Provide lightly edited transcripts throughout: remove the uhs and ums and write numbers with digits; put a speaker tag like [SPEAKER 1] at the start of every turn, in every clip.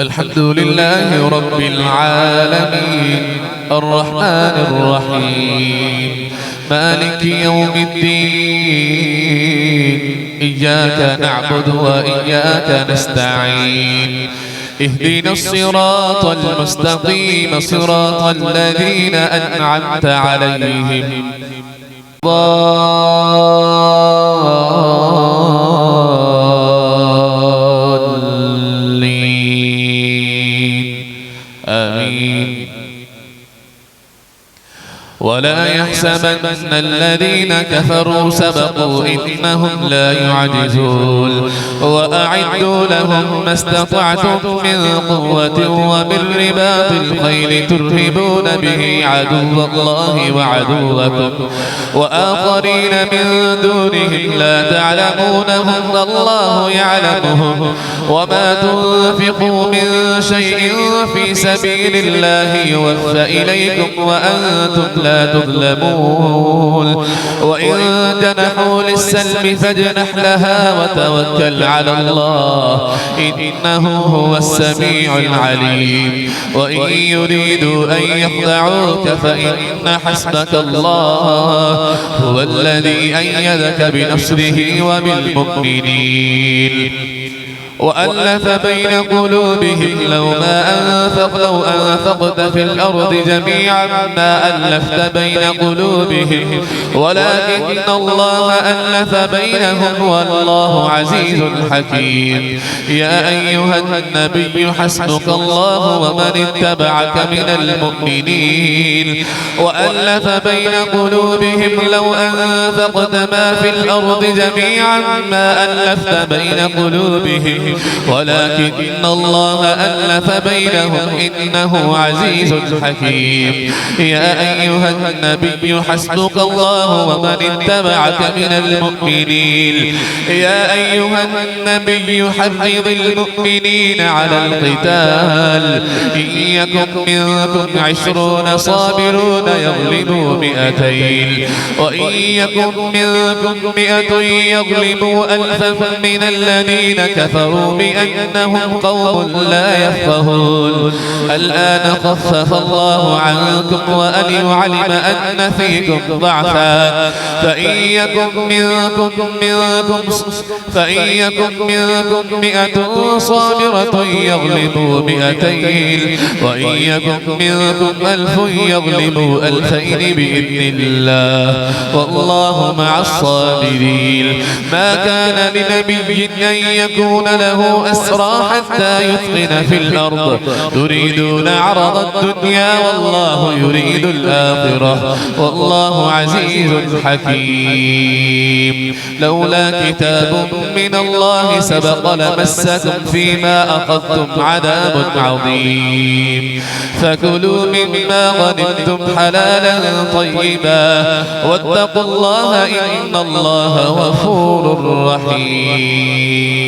[SPEAKER 1] الحمد لله رب العالمين الرحمن الرحيم مالك يوم الدين إياك نعبد وإياك نستعين اهدنا الصراط المستقيم صراط الذين أنعمت عليهم آمين. ولا يحسبن الذين كفروا سبقوا إنهم لا يعجزون وأعدوا لهم ما استطعتم من قوة ومن رباط الخيل ترهبون به عدو الله وعدوكم وآخرين من دونهم لا تعلمونهم الله يعلمهم وما تنفقوا من شيء في سبيل الله يوفى إليكم وأنتم لا تظلمون وإن جنحوا للسلم فاجنح لها وتوكل على الله إنه هو السميع العليم وإن يريدوا أن يخدعوك فإن حسبك الله هو الذي أيدك بنصره وبالمؤمنين وألف بين قلوبهم لو أنفقت في الأرض جميعا ما ألفت بين قلوبهم ولكن الله ألف بينهم والله عزيز حكيم يا أيها النبي حسبك الله ومن اتبعك من المؤمنين وألف بين قلوبهم لو أنفقت ما في الأرض جميعا ما ألفت بين قلوبهم ولكن الله ألف بينهم إنه عزيز حكيم يا أيها النبي حسبك الله ومن اتبعك من المؤمنين يا أيها النبي حرض المؤمنين على القتال إن يكن منكم 20 صابرون يغلبوا 200 وإن يكن منكم 100 يغلبوا 1000 من الذين كفروا بأنهم قوم لا يفقهون الآن خفف الله عنكم وليعلم أن فيكم ضعفا فإن يكن منكم 100 صابرة يغلبوا 200 وإن يكن منكم 1000 يغلبوا 2000 بإذن الله والله مع الصابرين ما كان لنبي أن يكون له أسرى حتى يثخن في الأرض تريدون عرض الدنيا والله يريد الآخرة والله عزيز حكيم لولا كتاب من الله سبق لمسكم فيما أخذتم عذاب عظيم فكلوا مما غنمتم حلالا طيبا واتقوا الله إن الله غفور رحيم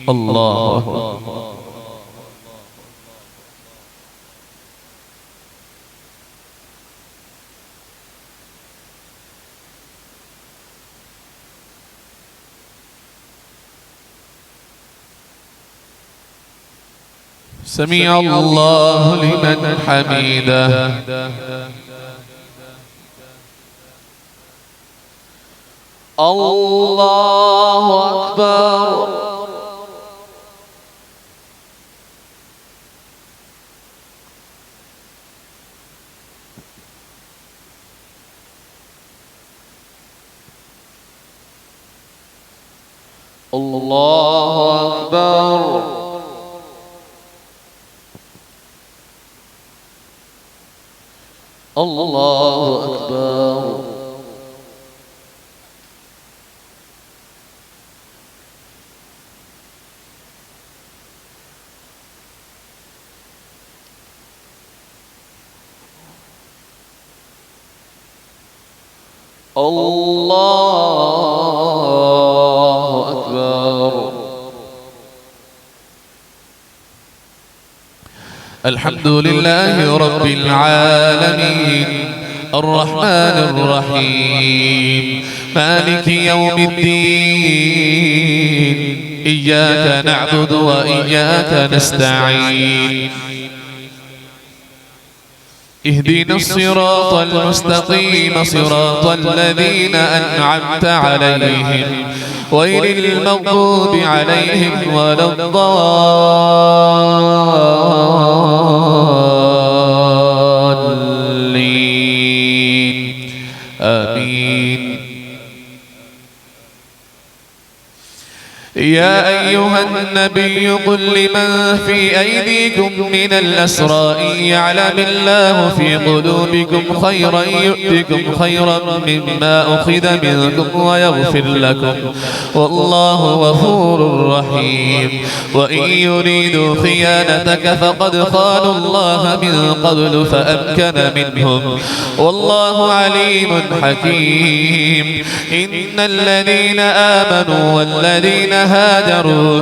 [SPEAKER 1] الله سمع الله لمن حمده الله أكبر الله أكبر الله أكبر الله أكبر الحمد لله رب العالمين الرحمن الرحيم مالك يوم الدين إياك نعبد وإياك نستعين اهدنا الصراط المستقيم صراط الذين أنعمت عليهم غير المغضوب عليهم ولا الضالين آمين. يا أيها النبي قل لمن في أيديكم من الأسرى إن يعلم الله في قلوبكم خيرا يؤتكم خيرا مما أخذ منكم ويغفر لكم والله غفور رحيم. وإن يريدوا خيانتك فقد خانوا الله من قبل فأمكن منهم والله عليم حكيم. إن الذين آمنوا والذين هاجروا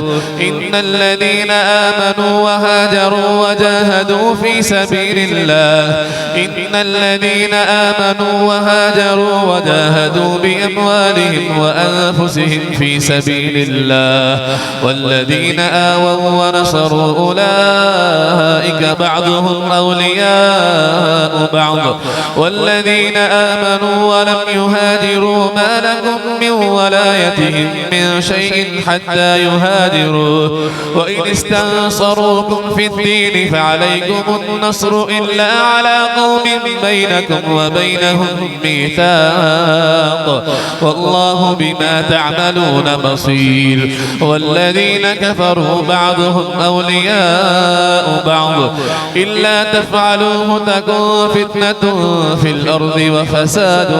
[SPEAKER 1] وجاهدوا في سبيل الله بأموالهم وأنفسهم في سبيل الله والذين آووا ونصروا أولئك بعضهم أولياء بعض والذين آمنوا ولم يهاجروا ما لكم من ولايتهم من شيء حتى يهاجروا وإن استنصروكم في الدين فعليكم النصر إلا على قوم بينكم وبينهم ميثاق والله بما تعملون بصير. والذين كفروا بعضهم أولياء بعض إلا تفعلوه تكن فتنة في الأرض وفساد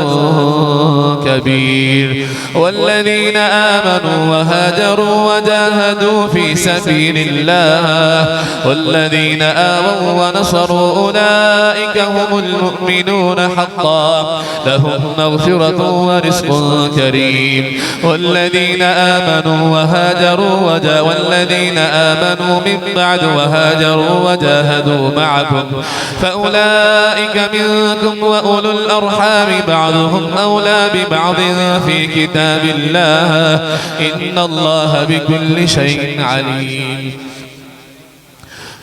[SPEAKER 1] كبير. والذين آمنوا وهاجروا وجاهدوا في سبيل الله والذين آووا ونصروا أولئك هم المؤمنون حقا لهم مغفرة ورزق كريم. والذين آمنوا من بعد وهاجروا وجاهدوا معكم فأولئك منكم وأولو الأرحام بعضهم أولى ببعض في كتاب الله إن الله بكل شيء عليم.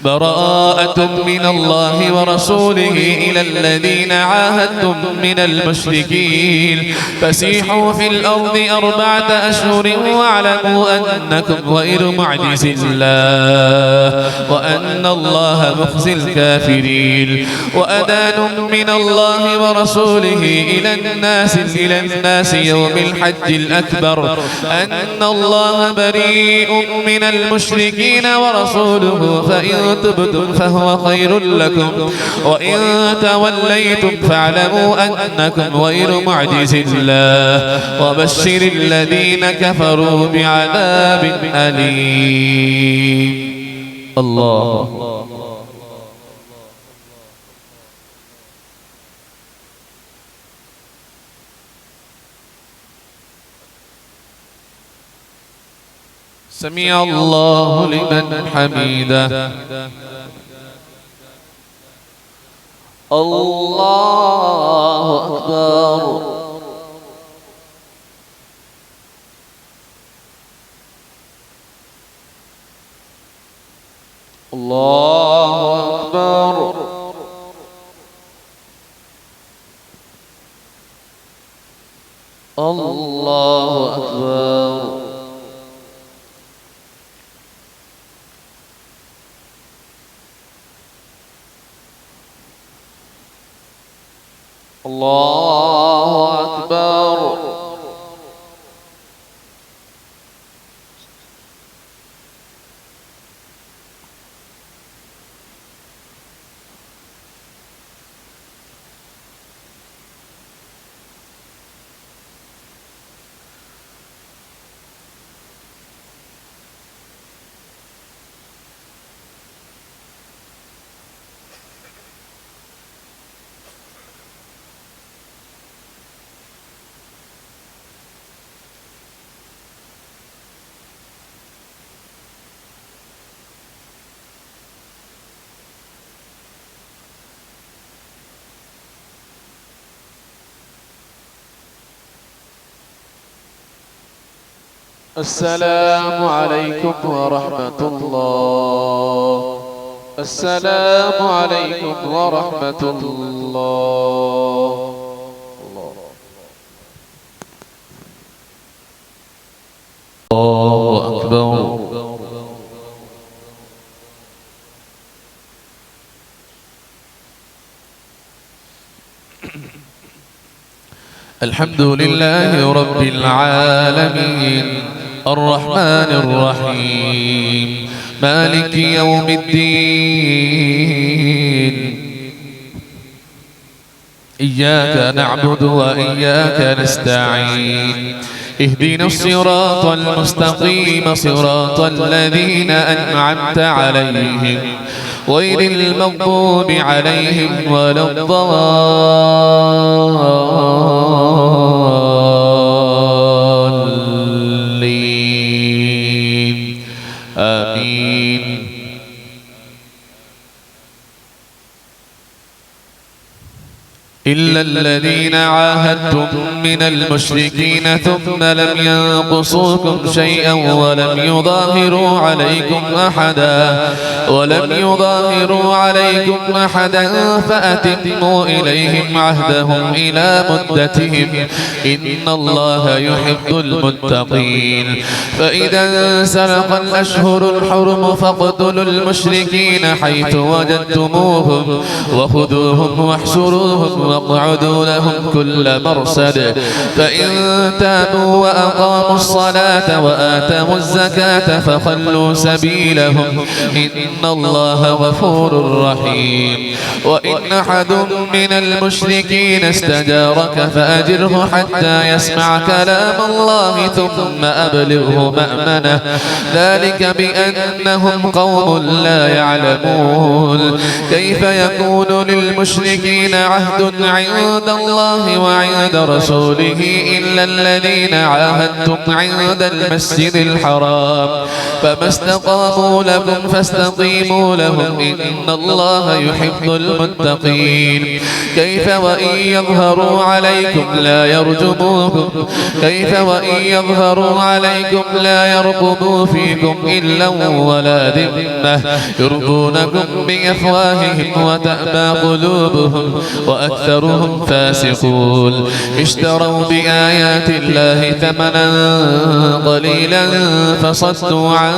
[SPEAKER 1] براءة من الله ورسوله إلى الذين عاهدتم من المشركين فسيحوا في الأرض 4 أشهر واعلموا أنكم غير معجز الله وأن الله مخزي الكافرين. وأذان من الله ورسوله إلى الناس يوم الحج الأكبر أن الله بريء من المشركين ورسوله فإن تبتم فهو خير لكم وإن توليتم فاعلموا أنكم غير معجز الله وبشر الذين كفروا بعذاب أليم. الله سمع الله لمن حمده. الله أكبر. الله أكبر. الله أكبر. الله أكبر. السلام عليكم ورحمة الله. السلام عليكم ورحمة الله. الله أكبر. الحمد لله رب العالمين الرحمن الرحيم مالك يوم الدين إياك نعبد وإياك نستعين اهدنا الصراط المستقيم صراط الذين أنعمت عليهم غير المغضوب عليهم ولا الضالين آمين. إلا الذين عاهدتم من المشركين ثم لم ينقصوكم شيئا ولم يظاهروا عليكم أحدا فأتموا إليهم عهدهم إلى مدتهم إن الله يحب المتقين. فإذا انسلخ الأشهر الحرم فاقتلوا المشركين حيث وجدتموهم وخذوهم واحصروهم واقعدوا لهم كل مرصد. فإن تابوا وأقاموا الصلاة وآتوا الزكاة فخلوا سبيلهم إن الله غفور رحيم. وإن أحد من المشركين استجارك فأجره حتى يسمع كلام الله ثم أبلغه مأمنه ذلك بأنهم قوم لا يعلمون. كيف يكون للمشركين عهد عند الله وعند رسوله إلا الذين عاهدتم عند المسجد الحرام فما استقاموا لكم فاستقيموا لهم إن الله يحب المتقين. كيف وإن يظهروا عليكم لا يرقبوا فيكم إلا ولا ذمة يرضونكم بأفواههم وتأبى قلوبهم وأكثرهم فاسقون. اشتروا بآيات الله ثمنا قليلا فصدوا عن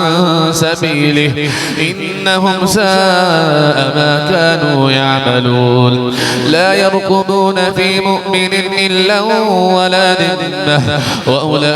[SPEAKER 1] سبيله إنهم ساء ما كانوا يعملون. لا يرقبون في مؤمن إلا ولا ذمة وأولئك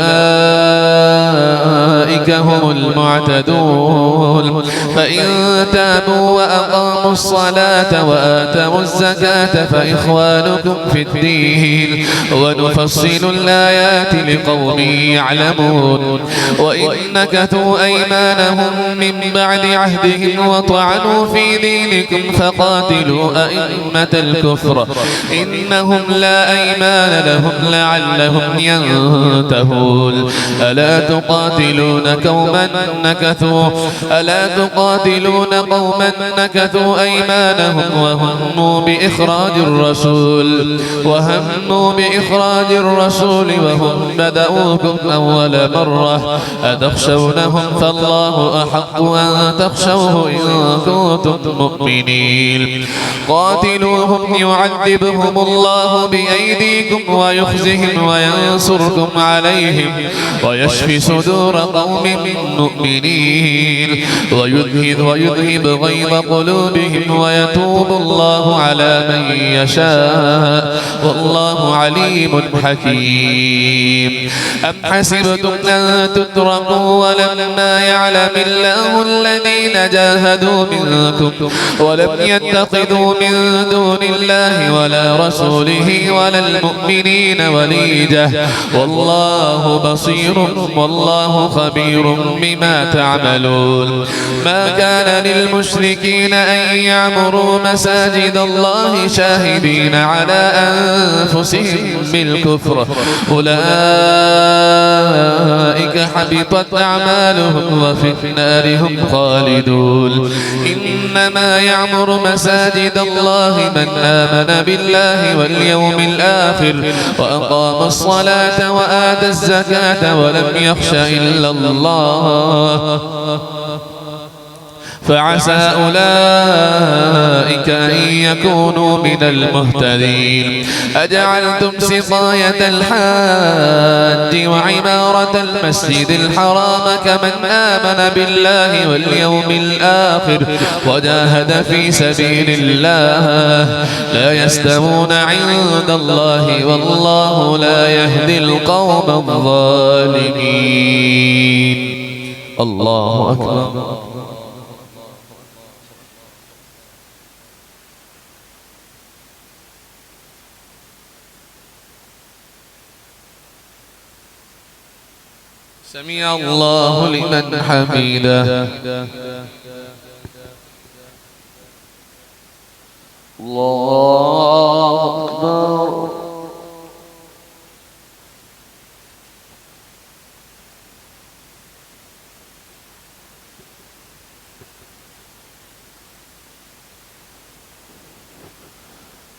[SPEAKER 1] هم المعتدون. فإن تابوا وأقاموا الصلاة وآتوا الزكاة فإخوانكم في الدين ونفصل الآيات لقوم يعلمون. وإن نكثوا أيمانهم من بعد عهدهم وطعنوا في دينكم فقاتلوا أئمة الكفر إنهم لا أيمان لهم لعلهم ينتهون. ألا تقاتلون قوما نكثوا أيمانهم وهموا بإخراج الرسول وهم بدأوكم أول مرة أتخشونهم فالله أحق أن تخشوه إن كنتم مؤمنين. قاتلوهم يعذبهم الله بأيديكم ويخزهم وينصركم عليهم ويشفي صدور قوم مؤمنين ويذهب غيظ قلوبهم ويتوب الله على من يشاء والله عليم حكيم. أم حسبتم أن تتركوا ولما يعلم الله الذين جاهدوا منكم ولم يتخذوا من دون الله ولا رسوله ولا المؤمنين وليجة والله بصير والله خبير بما تعملون. ما كان للمشركين أن يعمروا مساجد الله شاهدين على أنفسهم بالكفر أولئك حبطت أعمالهم وفي النار هم خالدون إنما يعمر مساجد الله من آمن بالله واليوم الآخر وأقام الصلاة وآتى الزكاة ولم يخش إلا الله فعسى أولئك أن يكونوا من المهتدين أجعلتم سقاية الحاج وعمارة المسجد الحرام كمن آمن بالله واليوم الآخر وجاهد في سبيل الله لا يستوون عند الله والله لا يهدي القوم الظالمين. الله أكبر. سمع الله لمن حمده. الله أكبر.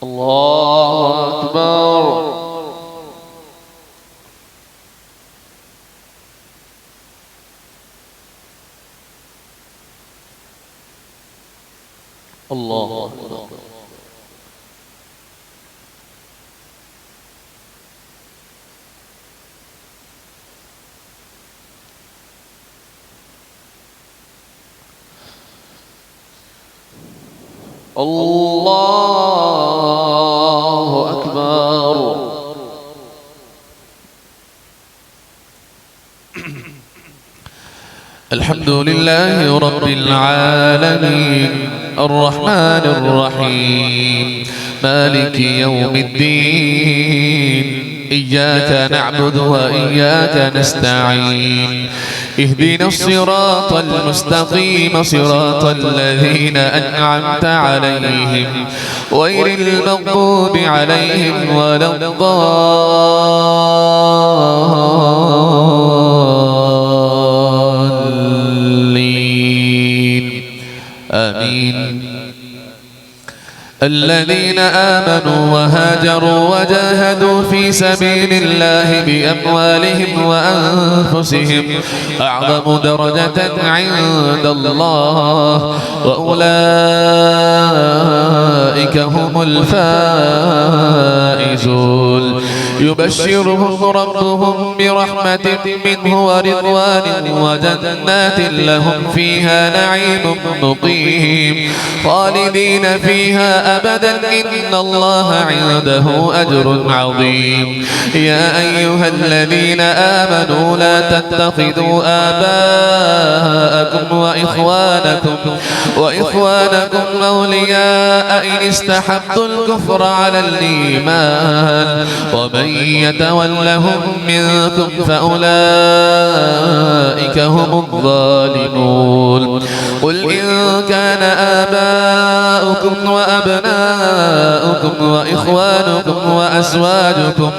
[SPEAKER 1] الله أكبر. الله أكبر. الله أكبر. الحمد لله رب العالمين الرحمن الرحيم مالك يوم الدين إياك نعبد وإياك نستعين اهدنا الصراط المستقيم صراط الذين أنعمت عليهم غير المغضوب عليهم ولا الضالين آمين. الذين آمنوا وهاجروا وجاهدوا في سبيل الله بأموالهم وأنفسهم أعظم درجة عند الله وأولئك هم الفائزون. يبشرهم ربهم برحمة منه ورضوان وجنات لهم فيها نعيم مقيم خالدين فيها أبدا إن الله عنده أجر عظيم. يا أيها الذين آمنوا لا تتخذوا آباءكم وإخوانكم أولياء إن استحبوا الكفر على الإيمان ومن يتولهم منكم فأولئك هم الظالمون. قل إن كان آباؤكم وأبناؤكم وإخوانكم وأزواجكم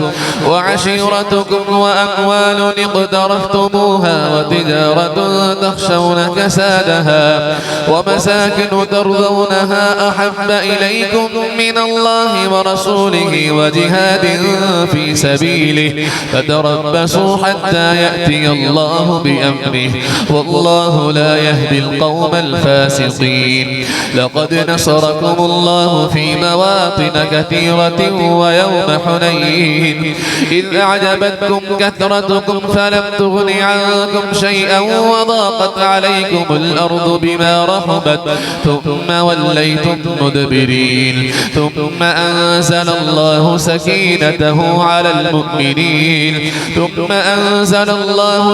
[SPEAKER 1] وعشيرتكم وأموال اقترفتموها وتجارة تخشون كسادها ومساكن ترضونها أحب إليكم من الله ورسوله وجهاد في سبيله فتربصوا حتى يأتي الله بأمره والله لا يهدي القوم الفاسقين. لقد نصركم الله في مواطن كثيرة ويوم حنين إذ أعجبتكم كثرتكم فلم تغن عنكم شيئا وضاقت عليكم الأرض بما رحبت ثم وليتم مدبرين ثم أنزل الله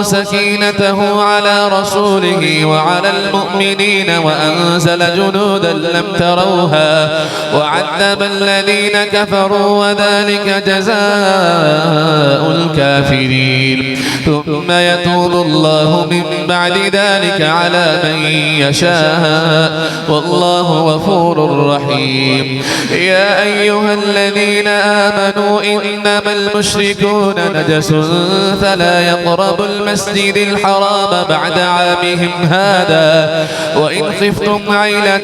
[SPEAKER 1] سكينته على رسوله وعلى المؤمنين وأنزل جنودا لم تروها رأوها وعذب الذين كفروا وذلك جزاء الكافرين ثم يتوب الله من بعد ذلك على من يشاء والله غفور رحيم يا أيها الذين آمنوا إنما المشركون نجس فلا يقربوا المسجد الحرام بعد عامهم هذا وإن خفتم عيلة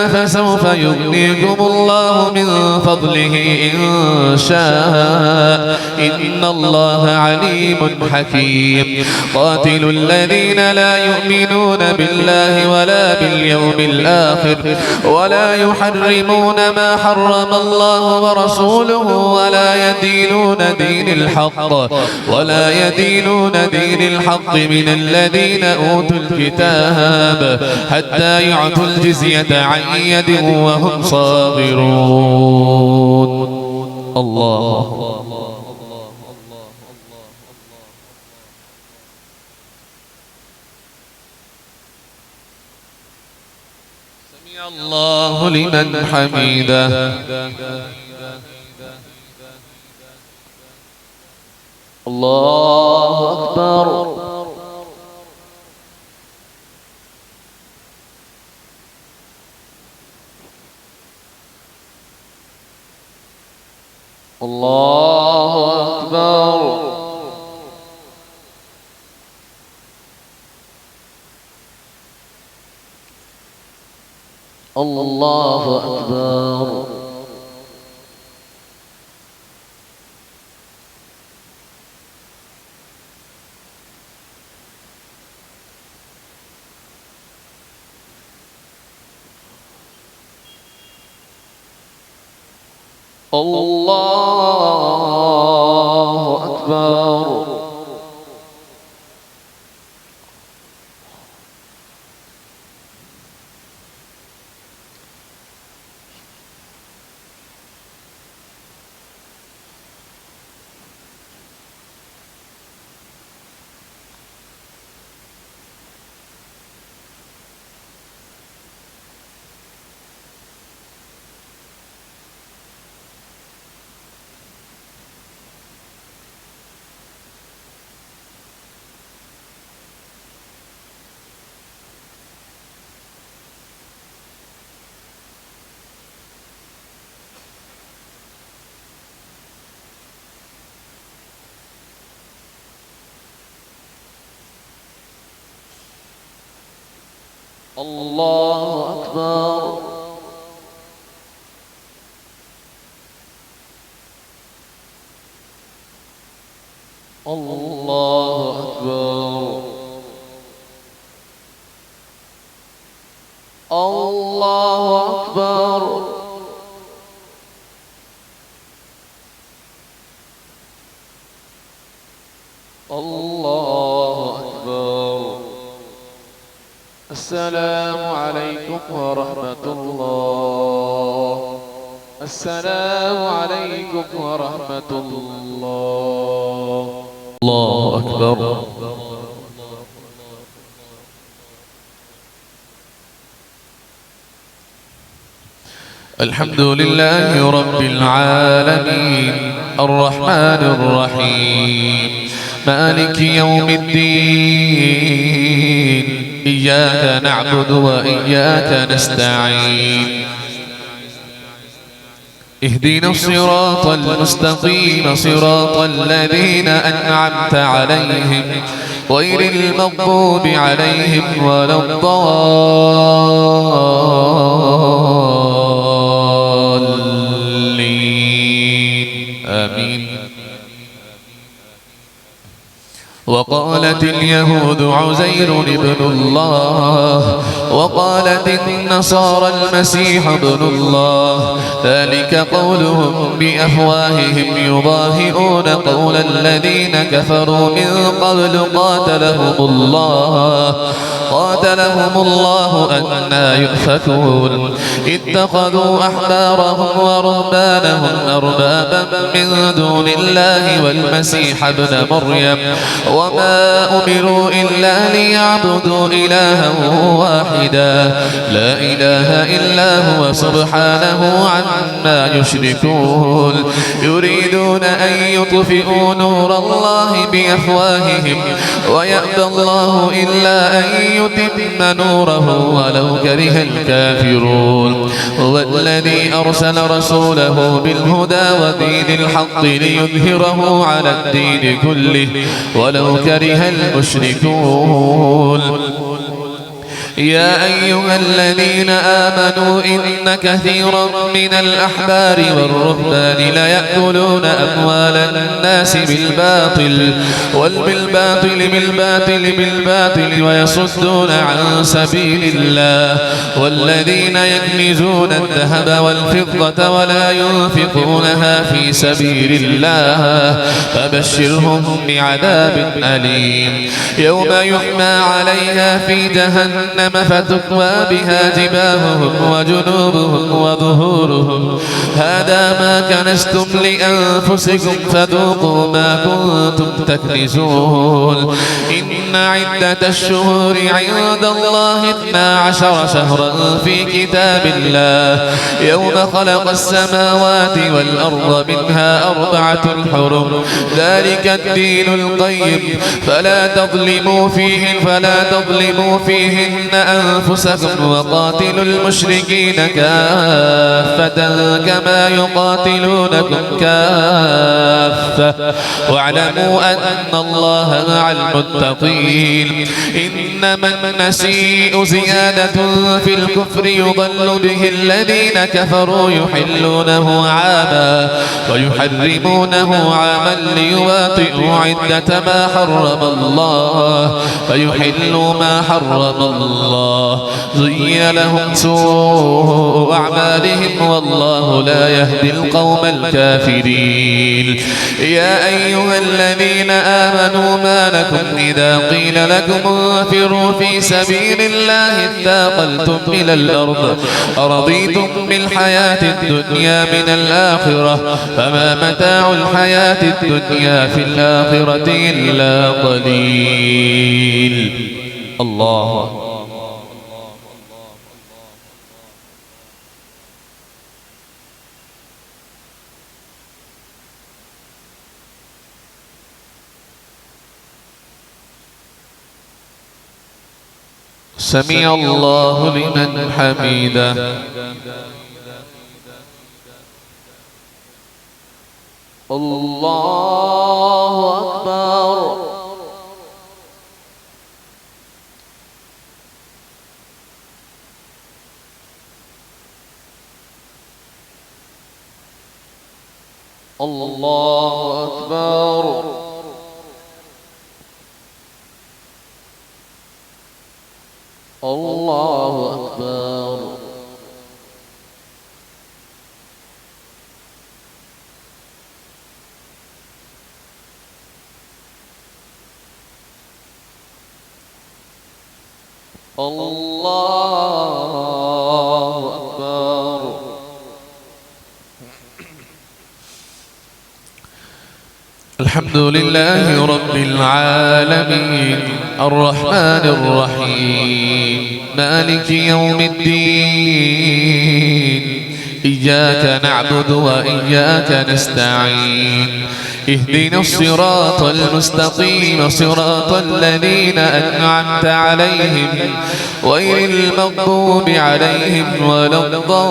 [SPEAKER 1] فسوف يغنيكم الله من فضله إن شاء إن الله عليم حكيم قاتلوا الذين لا يؤمنون بالله ولا باليوم الآخر ولا يحرمون ما حرم الله ورسوله ولا يدينون دين الحق من الذين أوتوا الكتاب حتى يعطوا الجزية عن يد وهم صاغرون الله سمع الله لمن حمده الله أكبر الله أكبر الله أكبر الله أكبر الله أكبر الله أكبر الله أكبر الله أكبر السلام عليكم ورحمة الله السلام عليكم ورحمة الله الله أكبر الحمد لله رب العالمين الرحمن الرحيم مالك يوم الدين إياك نعبد وإياك نستعين اهدنا الصراط المستقيم صراط الذين أنعمت عليهم غير المغضوب عليهم ولا الضالين آمين وقالت اليهود عزير ابن الله وقالت النصارى المسيح ابن الله ذلك قولهم بأفواههم يضاهئون قول الذين كفروا من قبل قاتلهم الله أنى يؤفكون اتخذوا أحبارهم ورهبانهم أربابا من دون الله والمسيح ابن مريم وما أمروا إلا ليعبدوا إلها واحدا لا إله إلا هو سبحانه عما يشركون يريدون أن يطفئوا نور الله بأفواههم ويأبى الله إلا أن يتم نوره ولو كره الكافرون هو الذي أرسل رسوله بالهدى ودين الحق ليظهره على الدين كله ولو كره المشركون يا أيها الذين آمنوا إن كثيرا من الأحبار والرهبان ليأكلون أموال الناس بالباطل ويصدون عن سبيل الله والذين يكنزون الذهب والفضة ولا ينفقونها في سبيل الله فبشرهم بعذاب أليم يوم يحمى عليها في جهنم فتكوى بها جباههم وجنوبهم وظهورهم هذا ما كنزتم لأنفسكم فذوقوا ما كنتم تكنزون إن عدة الشهور عند الله 12 شهرا في كتاب الله يوم خلق السماوات والأرض منها 4 حرم ذلك الدين القيم فلا تظلموا فيهن أنفسكم وقاتلوا المشركين كافة كما يقاتلونكم كافة واعلموا أن الله مع المتقين إنما النسيء زيادة في الكفر يضل به الذين كفروا يحلونه عاما ويحرمونه عاما ليواطئوا عدة ما حرم الله فيحلوا ما حرم الله زين لهم سوء أعمالهم والله لا يهدي القوم الكافرين يا أيها الذين آمنوا ما لكم إذا قيل لكم انفروا في سبيل الله اثاقلتم إلى الأرض أرضيتم بالحياة الدنيا من الآخرة فما متاع الحياة الدنيا في الآخرة إلا قليل الله سمع الله لمن حمده الله أكبر الله أكبر الله أكبر الله أكبر الحمد لله رب العالمين الرحمن الرحيم مالك يوم الدين إياك نعبد وإياك نستعين اهدنا الصراط المستقيم صراط الذين أنعمت عليهم غير المغضوب عليهم ولا الضالين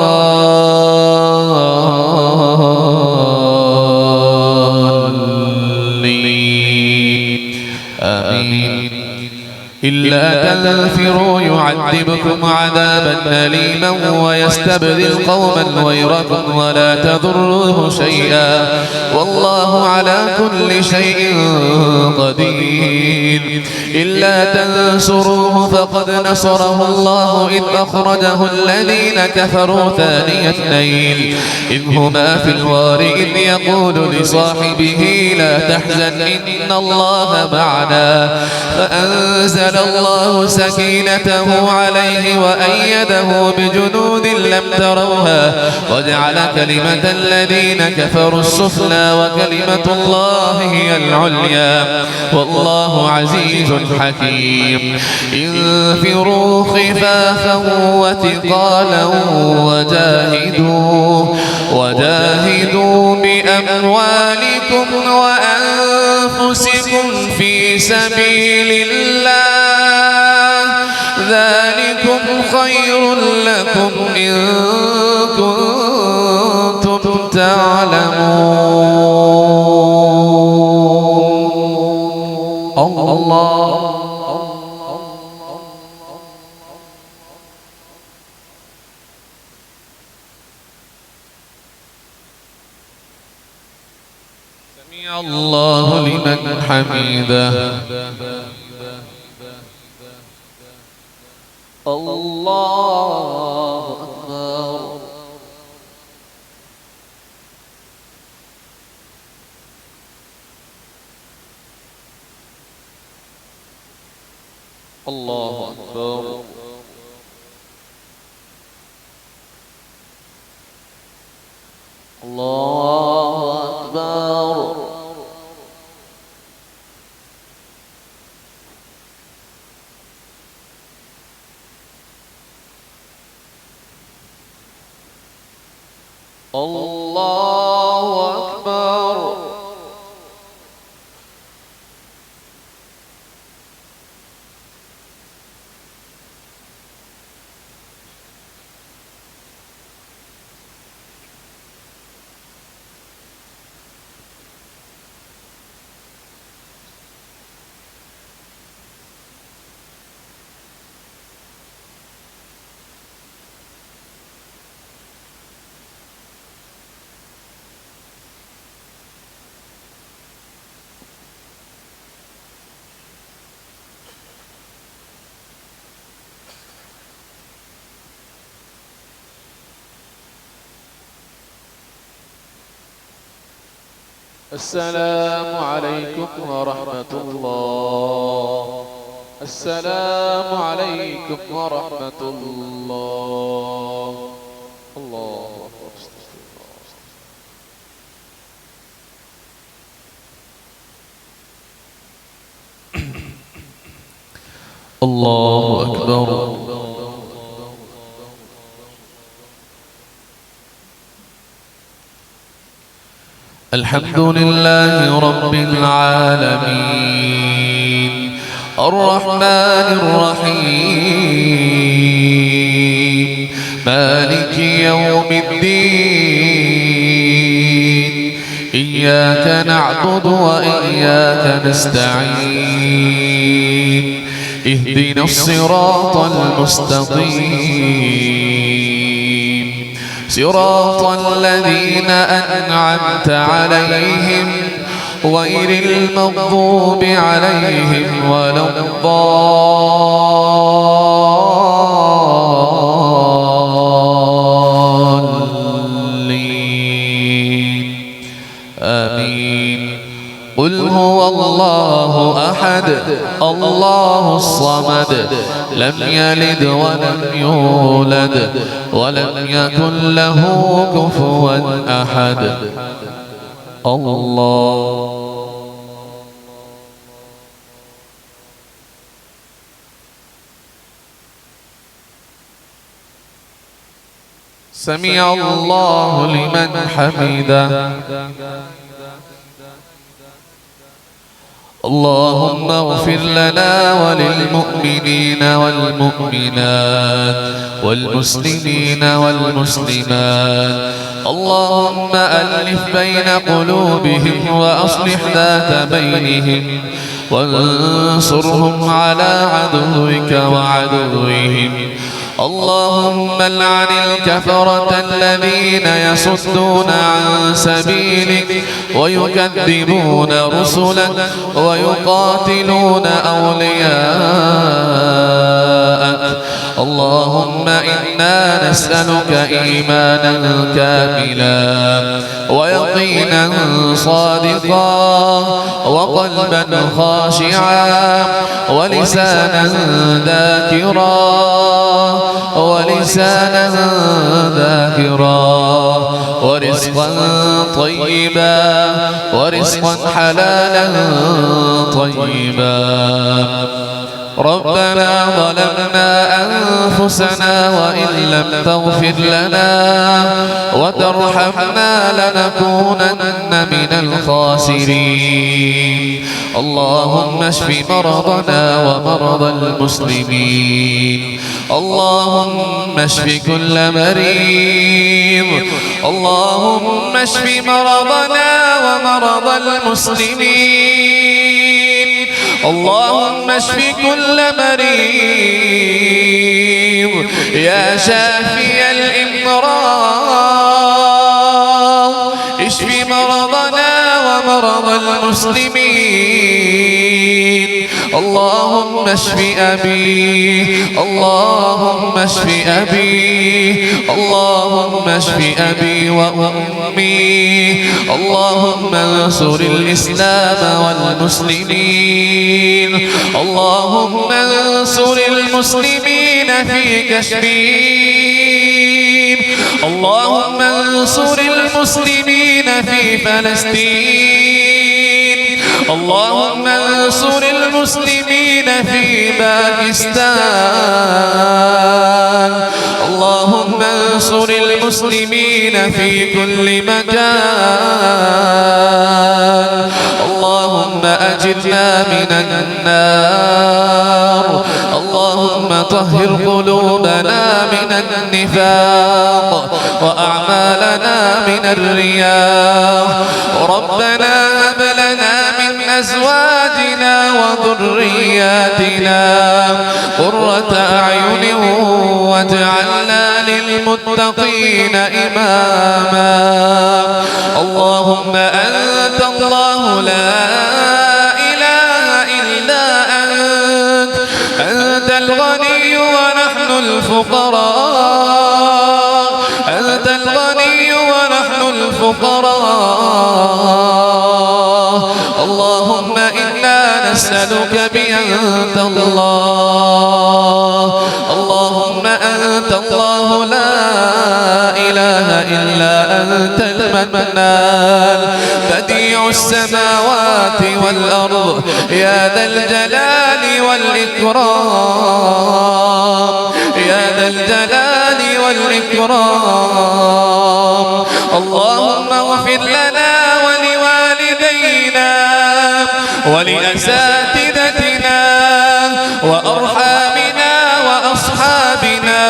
[SPEAKER 1] آمين إلا تنفروا يعذبكم عذابا أليما ويستبدل قوما غيركم ولا تضروه شيئا والله على كل شيء قدير إلا تنصروه فقد نصره الله إذ أخرجه الذين كفروا ثاني اثنين إذ هما في الغار إذ يقول لصاحبه لا تحزن إن الله معنا فأنزل فأنزل الله سكينته عليه وأيده بجنود لم تروها وجعل كلمة الذين كفروا السفلى وكلمة الله هي العليا والله عزيز حكيم انفروا خفافا وثقالا وجاهدوا بأموالكم وأنفسكم في سبيل الله ذلكم خير لكم إن كنتم تعلمون. الله سمع الله لمن حمده. الله أكبر. الله أكبر. الله أكبر. الله أكبر. السلام عليكم ورحمة الله. السلام عليكم ورحمة الله. الله أكبر. الله أكبر. الحمد لله رب العالمين الرحمن الرحيم مالك يوم الدين إياك نعبد وإياك نستعين اهدنا الصراط المستقيم صراط الذين أنعمت عليهم غير المغضوب عليهم ولا الضالين آمين. قل هو الله أحد الله الصمد لم يلد ولم يولد ولم يكن له كفوا أحد. الله سمع الله لمن حمده. اللهم اغفر لنا وللمؤمنين والمؤمنات والمسلمين والمسلمات. اللهم ألف بين قلوبهم وأصلح ذات بينهم وانصرهم على عدوك وعدوهم. اللهم لعن الكفرة الذين يصدون عن سبيلك ويكذبون رسلك ويقاتلون أولياءك. اللهم إنا نسألك إيمانا كاملا ويقينا صادقا وقلبا خاشعا ولسانا ذاكرا ورزقا طيبا ورزقا حلالا طيبا. ربنا ظلمنا أنفسنا وإن لم تغفر لنا وترحمنا لنكونن من الخاسرين. اللهم اشف مرضنا ومرضى المسلمين. اللهم اشف كل مريض. اللهم اشف مرضنا ومرضى المسلمين. اللهم اشف كل مريض يا شافي الإمراض. اشف مرضنا ومرضى المسلمين. اللهم اشف أبي. اللهم اشف أبي. اللهم اشف أبي وأمي. اللهم انصر الإسلام والمسلمين. اللهم انصر المسلمين في كشمير. اللهم انصر المسلمين في فلسطين. اللهم انصر المسلمين في باكستان. اللهم انصر المسلمين في كل مكان. اللهم أجرنا من النار. اللهم طهر قلوبنا من النفاق وأعمالنا من الرياء. ربنا هب لنا من أزواجنا وذرياتنا قرة أعين واجعلنا للمتقين إماما. اللهم أنت الله لا إله إلا أنت. أنت الغني ونحن الفقراء. أنت الغني ونحن الفقراء. اللهم إنا نسألك بأنت الله. اللهم أنت الله لا إله إلا أنت المنان بديع السماوات والأرض يا ذا الجلال والإكرام. يا ذا الجلال والإكرام. اللهم اغفر لنا ولوالدينا ولأساتذتنا وأرحامنا وأصحابنا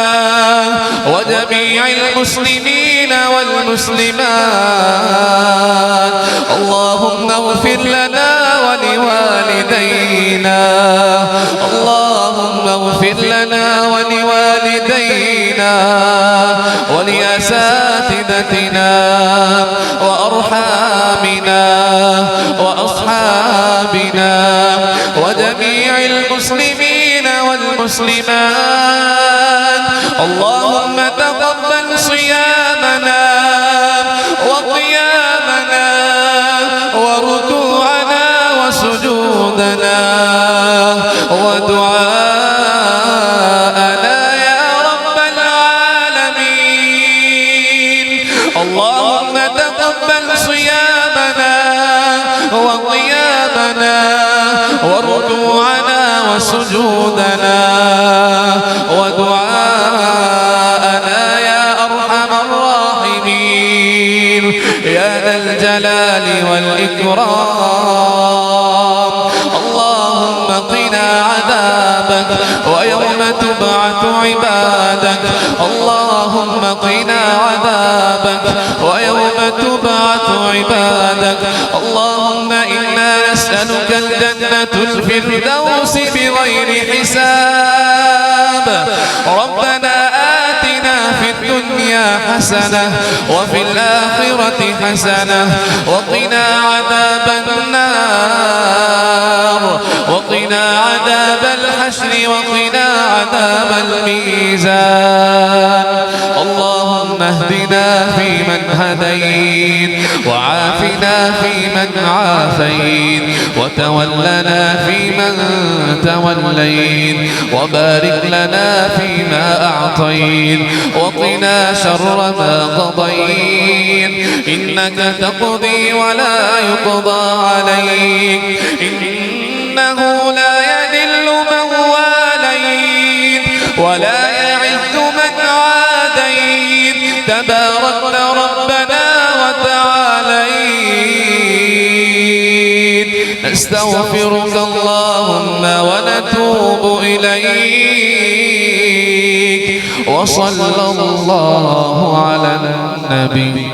[SPEAKER 1] وجميع المسلمين والمسلمات. اللهم اغفر لنا ولوالدينا. اللهم اغفر لنا ولوالدينا ولأساتذتنا وأرحامنا وأصحابنا وجميع المسلمين والمسلمات. اللهم تقبل صيامنا وقيامنا وركوعنا وسجودنا ودعاءنا يا رب العالمين. اللهم تقبل صيامنا وقيامنا وركوعنا وسجودنا ودعاءنا يا أرحم الراحمين يا ذا الجلال والإكرام. اللهم قنا عذابك ويوم تبعث عبادك. اللهم قنا عذابك ويوم تبعث عبادك. اللهم إنا نسألك الجنة الفردوس بغير حساب. ربنا آتنا في الدنيا حسنة وفي الآخرة حسنة وقنا عذاب النار وقنا عذاب الحشر وقنا عذاب الميزان. عافيت وتولنا فيمن توليت وبارك لنا فيما أعطيت وقنا شر ما قضيت إنك تقضي ولا يقضى عليك إنه لا يذل من واليت ولا يعز من عاديت تباركت ربنا وتعاليت نستغفرك اللهم ونتوب إليك وصلى الله على النبي